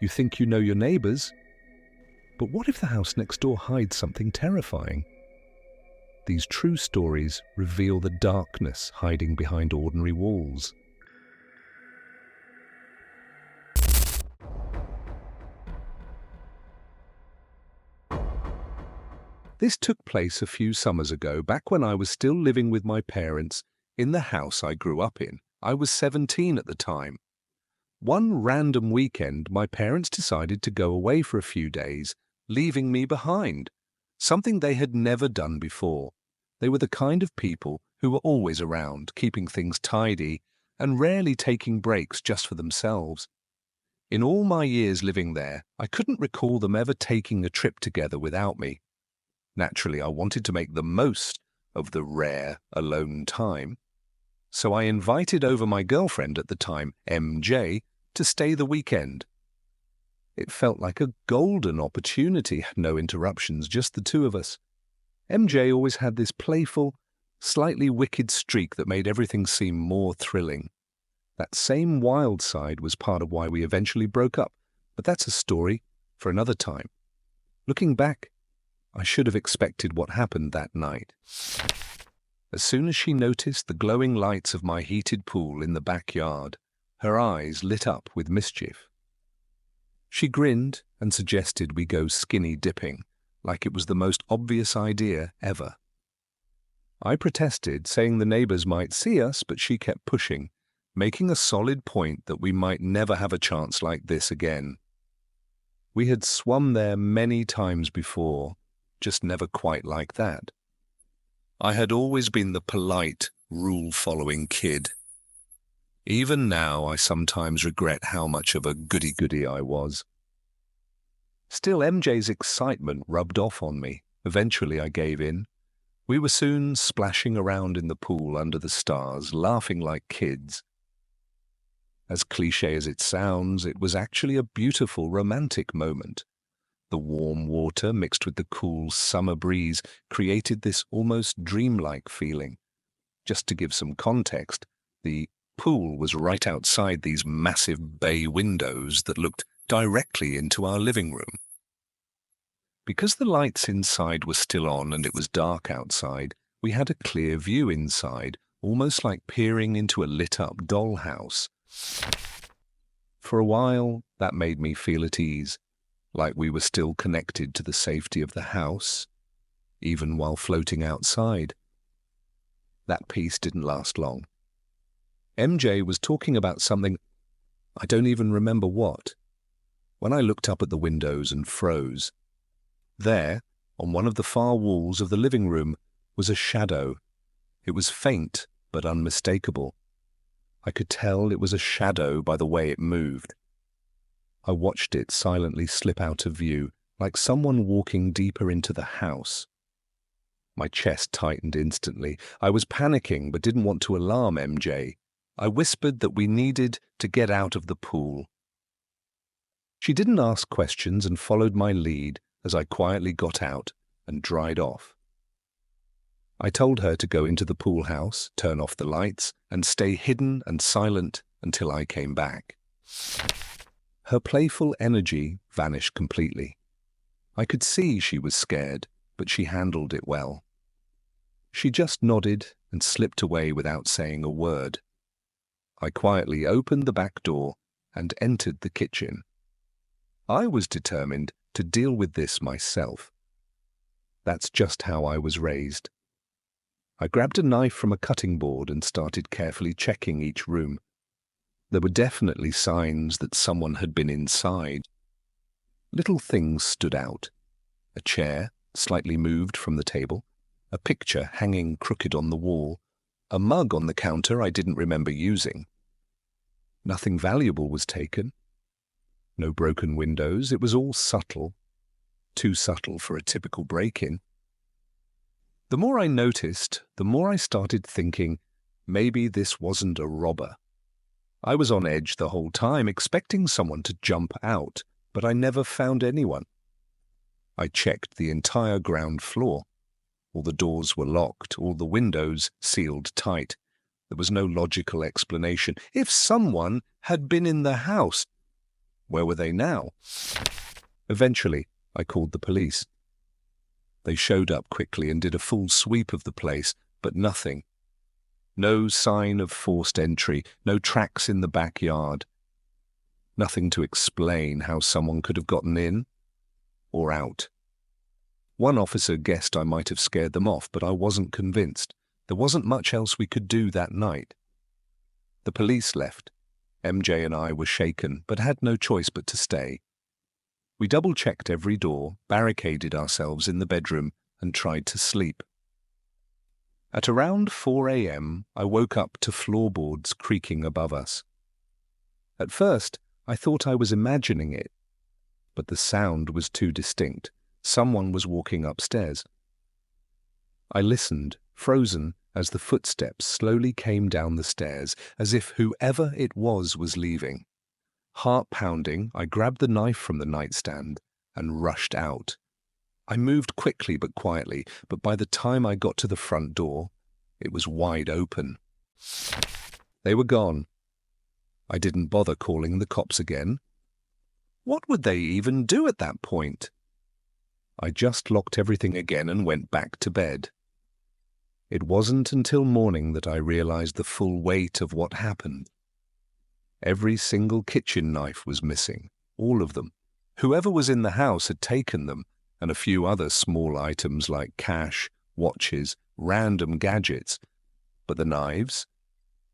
You think you know your neighbors, but what if the house next door hides something terrifying? These true stories reveal the darkness hiding behind ordinary walls. This took place a few summers ago, back when I was still living with my parents in the house I grew up in. I was 17 at the time. One random weekend, my parents decided to go away for a few days, leaving me behind, something they had never done before. They were the kind of people who were always around, keeping things tidy and rarely taking breaks just for themselves. In all my years living there, I couldn't recall them ever taking a trip together without me. Naturally, I wanted to make the most of the rare alone time. So I invited over my girlfriend at the time, MJ, to stay the weekend. It felt like a golden opportunity, no interruptions, just the two of us. MJ always had this playful, slightly wicked streak that made everything seem more thrilling. That same wild side was part of why we eventually broke up, but that's a story for another time. Looking back, I should have expected what happened that night. As soon as she noticed the glowing lights of my heated pool in the backyard, her eyes lit up with mischief. She grinned and suggested we go skinny dipping, like it was the most obvious idea ever. I protested, saying the neighbors might see us, but she kept pushing, making a solid point that we might never have a chance like this again. We had swum there many times before, just never quite like that. I had always been the polite, rule-following kid. Even now, I sometimes regret how much of a goody-goody I was. Still, MJ's excitement rubbed off on me. Eventually, I gave in. We were soon splashing around in the pool under the stars, laughing like kids. As cliché as it sounds, it was actually a beautiful, romantic moment. The warm water mixed with the cool summer breeze created this almost dreamlike feeling. Just to give some context, the pool was right outside these massive bay windows that looked directly into our living room. Because the lights inside were still on and it was dark outside, we had a clear view inside, almost like peering into a lit-up dollhouse. For a while, that made me feel at ease, like we were still connected to the safety of the house, even while floating outside. That peace didn't last long. MJ was talking about something, I don't even remember what, when I looked up at the windows and froze. There, on one of the far walls of the living room, was a shadow. It was faint but unmistakable. I could tell it was a shadow by the way it moved. I watched it silently slip out of view, like someone walking deeper into the house. My chest tightened instantly. I was panicking but didn't want to alarm MJ. I whispered that we needed to get out of the pool. She didn't ask questions and followed my lead as I quietly got out and dried off. I told her to go into the pool house, turn off the lights, and stay hidden and silent until I came back. Her playful energy vanished completely. I could see she was scared, but she handled it well. She just nodded and slipped away without saying a word. I quietly opened the back door and entered the kitchen. I was determined to deal with this myself. That's just how I was raised. I grabbed a knife from a cutting board and started carefully checking each room. There were definitely signs that someone had been inside. Little things stood out. A chair, slightly moved from the table, a picture hanging crooked on the wall, a mug on the counter I didn't remember using. Nothing valuable was taken. No broken windows. It was all subtle. Too subtle for a typical break-in. The more I noticed, the more I started thinking, maybe this wasn't a robber. I was on edge the whole time, expecting someone to jump out, but I never found anyone. I checked the entire ground floor. All the doors were locked, all the windows sealed tight. There was no logical explanation. If someone had been in the house, Where were they now? Eventually, I called the police. They showed up quickly and did a full sweep of the place, but nothing. No sign of forced entry, no tracks in the backyard. Nothing to explain how someone could have gotten in or out. One officer guessed I might have scared them off, but I wasn't convinced. There wasn't much else we could do that night. The police left. MJ and I were shaken, but had no choice but to stay. We double-checked every door, barricaded ourselves in the bedroom, and tried to sleep. At around 4 a.m., I woke up to floorboards creaking above us. At first, I thought I was imagining it, but the sound was too distinct. Someone was walking upstairs. I listened, frozen, as the footsteps slowly came down the stairs, as if whoever it was leaving. Heart pounding, I grabbed the knife from the nightstand and rushed out. I moved quickly but quietly, but by the time I got to the front door, it was wide open. They were gone. I didn't bother calling the cops again. What would they even do at that point? I just locked everything again and went back to bed. It wasn't until morning that I realized the full weight of what happened. Every single kitchen knife was missing, all of them. Whoever was in the house had taken them, and a few other small items like cash, watches, random gadgets. But the knives?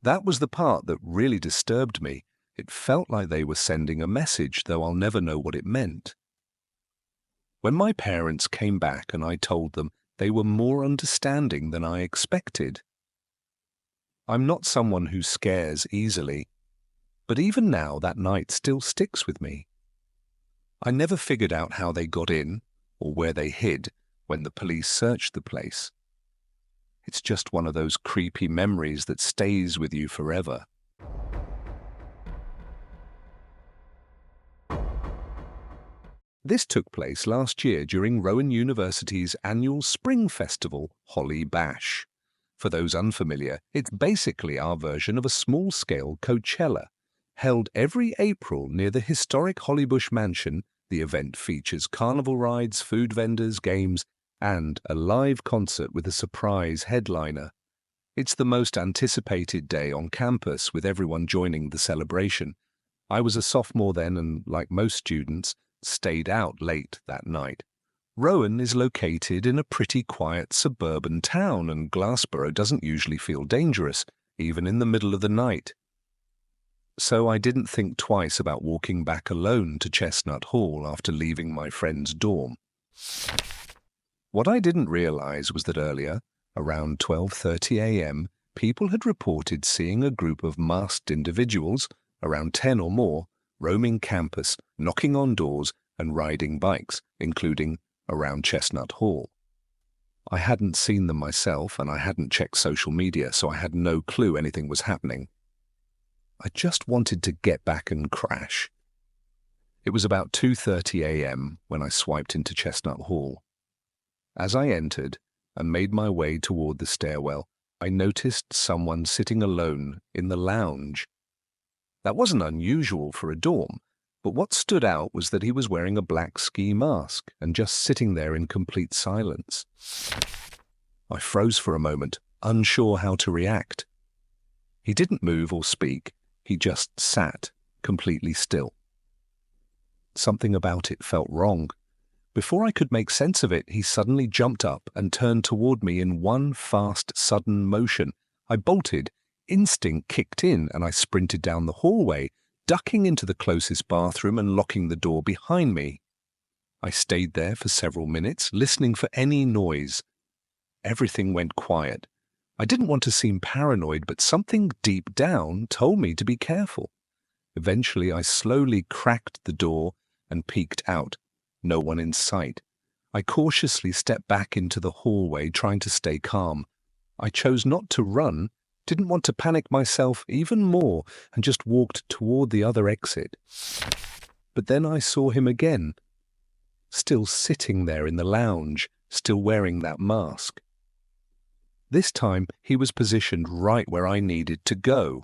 That was the part that really disturbed me. It felt like they were sending a message, though I'll never know what it meant. When my parents came back and I told them, they were more understanding than I expected. I'm not someone who scares easily, but even now that night still sticks with me. I never figured out how they got in or where they hid when the police searched the place. It's just one of those creepy memories that stays with you forever. This took place last year during Rowan University's annual Spring Festival, Holly Bash. For those unfamiliar, it's basically our version of a small-scale Coachella. Held every April near the historic Hollybush Mansion, the event features carnival rides, food vendors, games, and a live concert with a surprise headliner. It's the most anticipated day on campus, with everyone joining the celebration. I was a sophomore then and, like most students, stayed out late that night. Rowan is located in a pretty quiet suburban town, and Glassboro doesn't usually feel dangerous, even in the middle of the night. So I didn't think twice about walking back alone to Chestnut Hall after leaving my friend's dorm. What I didn't realize was that earlier, around 12:30 a.m., people had reported seeing a group of masked individuals, around 10 or more, roaming campus, knocking on doors, and riding bikes, including around Chestnut Hall. I hadn't seen them myself, and I hadn't checked social media, so I had no clue anything was happening. I just wanted to get back and crash. It was about 2:30 a.m. when I swiped into Chestnut Hall. As I entered and made my way toward the stairwell, I noticed someone sitting alone in the lounge. That wasn't unusual for a dorm, but what stood out was that he was wearing a black ski mask and just sitting there in complete silence. I froze for a moment, unsure how to react. He didn't move or speak. He just sat, completely still. Something about it felt wrong. Before I could make sense of it, he suddenly jumped up and turned toward me in one fast, sudden motion. I bolted. Instinct kicked in, and I sprinted down the hallway, ducking into the closest bathroom and locking the door behind me. I stayed there for several minutes, listening for any noise. Everything went quiet. I didn't want to seem paranoid, but something deep down told me to be careful. Eventually, I slowly cracked the door and peeked out. No one in sight. I cautiously stepped back into the hallway, trying to stay calm. I chose not to run, didn't want to panic myself even more, and just walked toward the other exit. But then I saw him again, still sitting there in the lounge, still wearing that mask. This time, he was positioned right where I needed to go.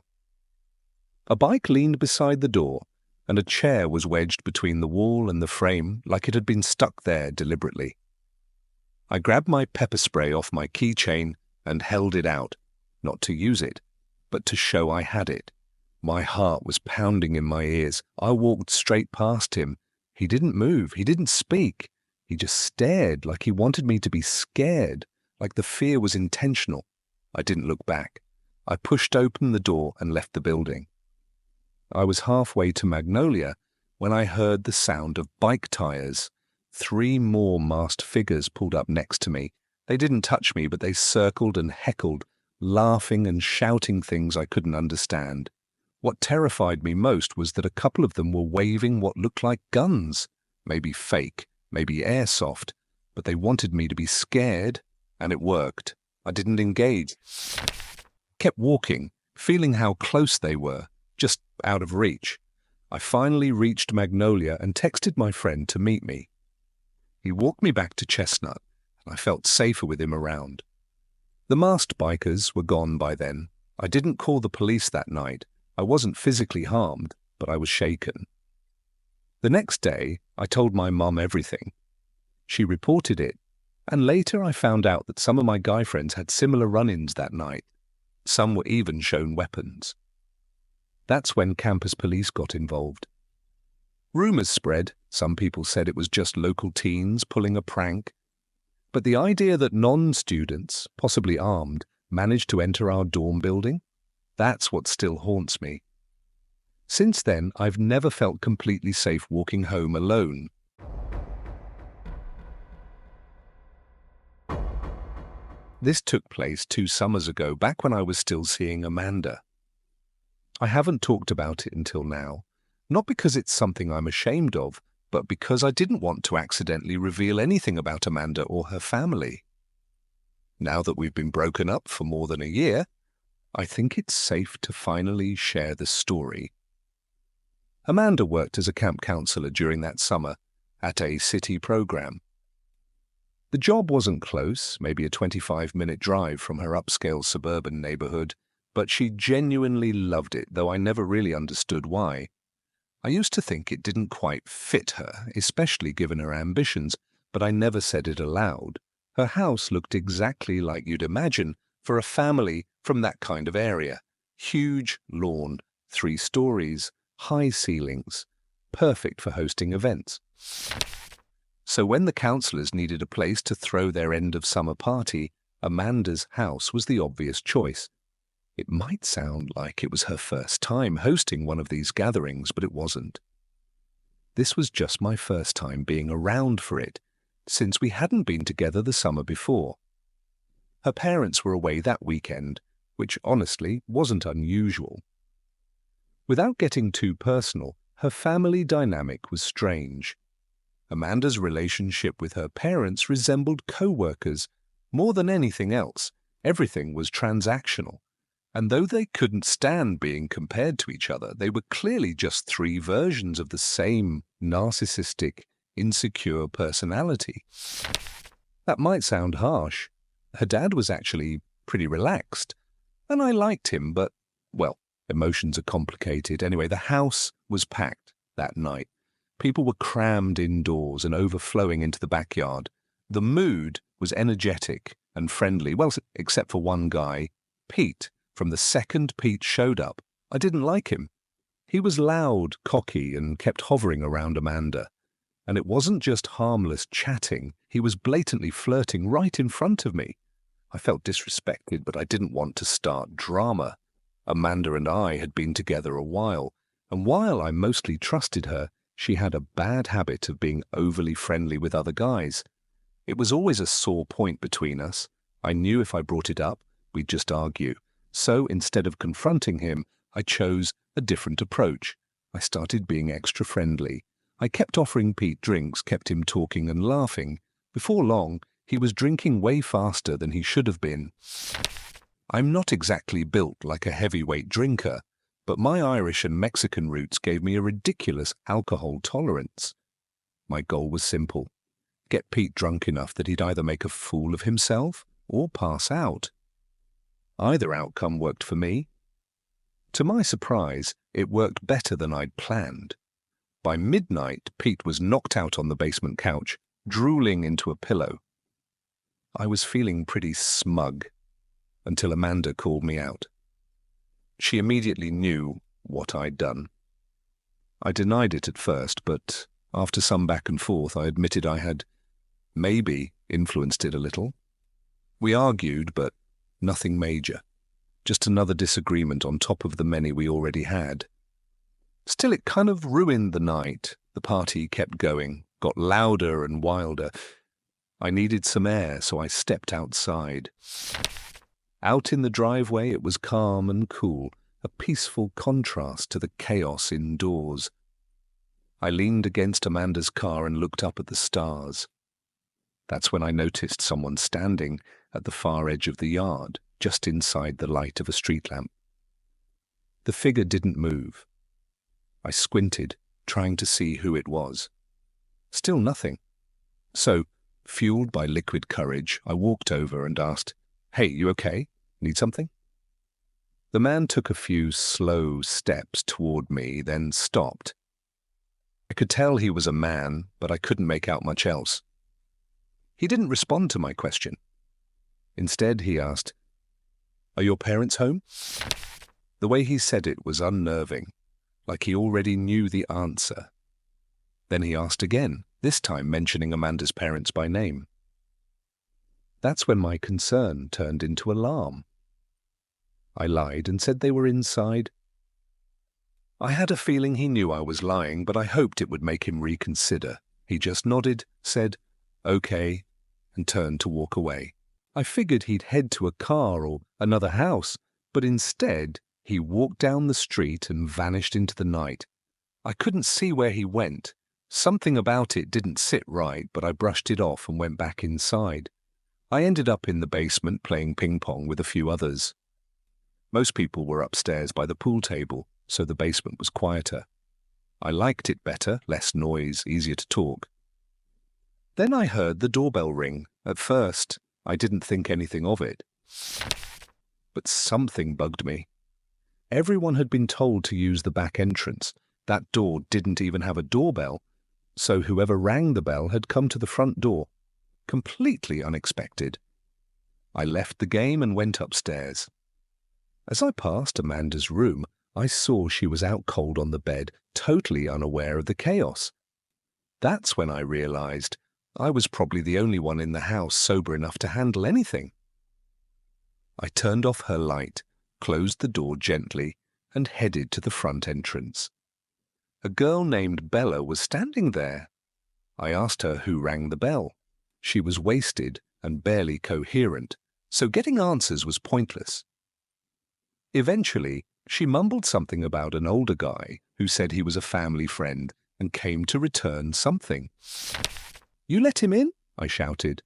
A bike leaned beside the door. and a chair was wedged between the wall and the frame like it had been stuck there deliberately. I grabbed my pepper spray off my keychain and held it out, not to use it, but to show I had it. My heart was pounding in my ears. I walked straight past him. He didn't move. He didn't speak. He just stared like he wanted me to be scared, like the fear was intentional. I didn't look back. I pushed open the door and left the building. I was halfway to Magnolia when I heard the sound of bike tires. 3 more masked figures pulled up next to me. They didn't touch me, but they circled and heckled, laughing and shouting things I couldn't understand. What terrified me most was that a couple of them were waving what looked like guns. Maybe fake, maybe airsoft, but they wanted me to be scared, and it worked. I didn't engage. Kept walking, feeling how close they were, just out of reach. I finally reached Magnolia and texted my friend to meet me. He walked me back to Chestnut, and I felt safer with him around. The masked bikers were gone by then. I didn't call the police that night. I wasn't physically harmed, but I was shaken. The next day, I told my mum everything. She reported it, and later I found out that some of my guy friends had similar run-ins that night. Some were even shown weapons. That's when campus police got involved. Rumors spread. Some people said it was just local teens pulling a prank. But the idea that non-students, possibly armed, managed to enter our dorm building, that's what still haunts me. Since then, I've never felt completely safe walking home alone. This took place 2 summers ago, back when I was still seeing Amanda. I haven't talked about it until now, not because it's something I'm ashamed of, but because I didn't want to accidentally reveal anything about Amanda or her family. Now that we've been broken up for more than a year, I think it's safe to finally share the story. Amanda worked as a camp counselor during that summer at a city program. The job wasn't close, maybe a 25-minute drive from her upscale suburban neighborhood, but she genuinely loved it, though I never really understood why. I used to think it didn't quite fit her, especially given her ambitions, but I never said it aloud. Her house looked exactly like you'd imagine for a family from that kind of area. Huge lawn, 3 stories, high ceilings, perfect for hosting events. So when the counselors needed a place to throw their end-of-summer party, Amanda's house was the obvious choice. It might sound like it was her first time hosting one of these gatherings, but it wasn't. This was just my first time being around for it, since we hadn't been together the summer before. Her parents were away that weekend, which honestly wasn't unusual. Without getting too personal, her family dynamic was strange. Amanda's relationship with her parents resembled co-workers. More than anything else, everything was transactional. And though they couldn't stand being compared to each other, they were clearly just 3 versions of the same narcissistic, insecure personality. That might sound harsh. Her dad was actually pretty relaxed, and I liked him, but, well, emotions are complicated. Anyway, the house was packed that night. People were crammed indoors and overflowing into the backyard. The mood was energetic and friendly, well, except for one guy, Pete. From the second Pete showed up, I didn't like him. He was loud, cocky, and kept hovering around Amanda. And it wasn't just harmless chatting, he was blatantly flirting right in front of me. I felt disrespected, but I didn't want to start drama. Amanda and I had been together a while, and while I mostly trusted her, she had a bad habit of being overly friendly with other guys. It was always a sore point between us. I knew if I brought it up, we'd just argue. So instead of confronting him, I chose a different approach. I started being extra friendly. I kept offering Pete drinks, kept him talking and laughing. Before long, he was drinking way faster than he should have been. I'm not exactly built like a heavyweight drinker, but my Irish and Mexican roots gave me a ridiculous alcohol tolerance. My goal was simple: get Pete drunk enough that he'd either make a fool of himself or pass out. Either outcome worked for me. To my surprise, it worked better than I'd planned. By midnight, Pete was knocked out on the basement couch, drooling into a pillow. I was feeling pretty smug until Amanda called me out. She immediately knew what I'd done. I denied it at first, but after some back and forth, I admitted I had maybe influenced it a little. We argued, but nothing major. Just another disagreement on top of the many we already had. Still, it kind of ruined the night. The party kept going, got louder and wilder. I needed some air, so I stepped outside. Out in the driveway, it was calm and cool, a peaceful contrast to the chaos indoors. I leaned against Amanda's car and looked up at the stars. That's when I noticed someone standing at the far edge of the yard, just inside the light of a street lamp. The figure didn't move. I squinted, trying to see who it was. Still nothing. So, fueled by liquid courage, I walked over and asked, "Hey, you okay? Need something?" The man took a few slow steps toward me, then stopped. I could tell he was a man, but I couldn't make out much else. He didn't respond to my question. Instead, he asked, "Are your parents home?" The way he said it was unnerving, like he already knew the answer. Then he asked again, this time mentioning Amanda's parents by name. That's when my concern turned into alarm. I lied and said they were inside. I had a feeling he knew I was lying, but I hoped it would make him reconsider. He just nodded, said, "Okay," and turned to walk away. I figured he'd head to a car or another house, but instead he walked down the street and vanished into the night. I couldn't see where he went. Something about it didn't sit right, but I brushed it off and went back inside. I ended up in the basement playing ping pong with a few others. Most people were upstairs by the pool table, so the basement was quieter. I liked it better, less noise, easier to talk. Then I heard the doorbell ring. At first, I didn't think anything of it. But something bugged me. Everyone had been told to use the back entrance. That door didn't even have a doorbell, so whoever rang the bell had come to the front door. Completely unexpected. I left the game and went upstairs. As I passed Amanda's room, I saw she was out cold on the bed, totally unaware of the chaos. That's when I realized I was probably the only one in the house sober enough to handle anything. I turned off her light, closed the door gently, and headed to the front entrance. A girl named Bella was standing there. I asked her who rang the bell. She was wasted and barely coherent, so getting answers was pointless. Eventually, she mumbled something about an older guy who said he was a family friend and came to return something. "You let him in?" I shouted.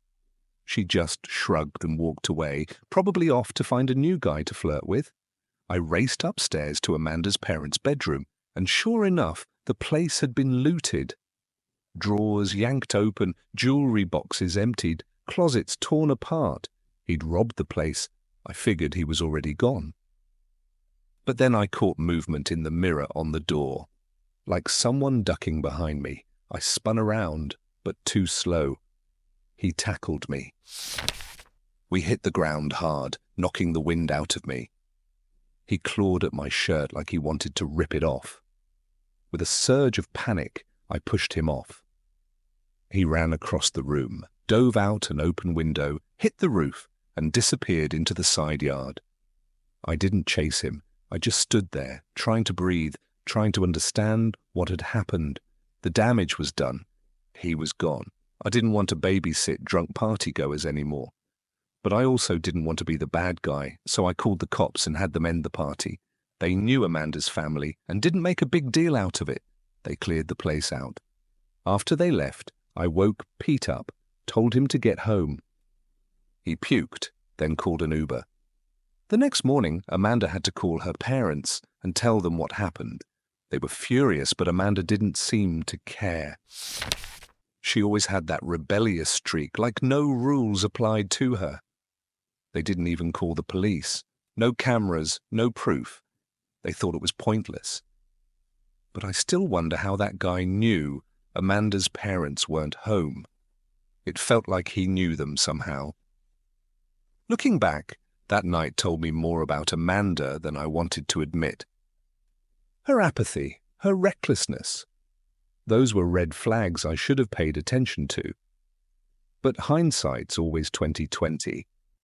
She just shrugged and walked away, probably off to find a new guy to flirt with. I raced upstairs to Amanda's parents' bedroom, and sure enough, the place had been looted. Drawers yanked open, jewelry boxes emptied, closets torn apart. He'd robbed the place. I figured he was already gone. But then I caught movement in the mirror on the door. Like someone ducking behind me, I spun around, but too slow. He tackled me. We hit the ground hard, knocking the wind out of me. He clawed at my shirt like he wanted to rip it off. With a surge of panic, I pushed him off. He ran across the room, dove out an open window, hit the roof, and disappeared into the side yard. I didn't chase him. I just stood there, trying to breathe, trying to understand what had happened. The damage was done. He was gone. I didn't want to babysit drunk partygoers anymore. But I also didn't want to be the bad guy, so I called the cops and had them end the party. They knew Amanda's family and didn't make a big deal out of it. They cleared the place out. After they left, I woke Pete up, told him to get home. He puked, then called an Uber. The next morning, Amanda had to call her parents and tell them what happened. They were furious, but Amanda didn't seem to care. She always had that rebellious streak, like no rules applied to her. They didn't even call the police. No cameras, no proof. They thought it was pointless. But I still wonder how that guy knew Amanda's parents weren't home. It felt like he knew them somehow. Looking back, that night told me more about Amanda than I wanted to admit. Her apathy, her recklessness. Those were red flags I should have paid attention to. But hindsight's always 20/20.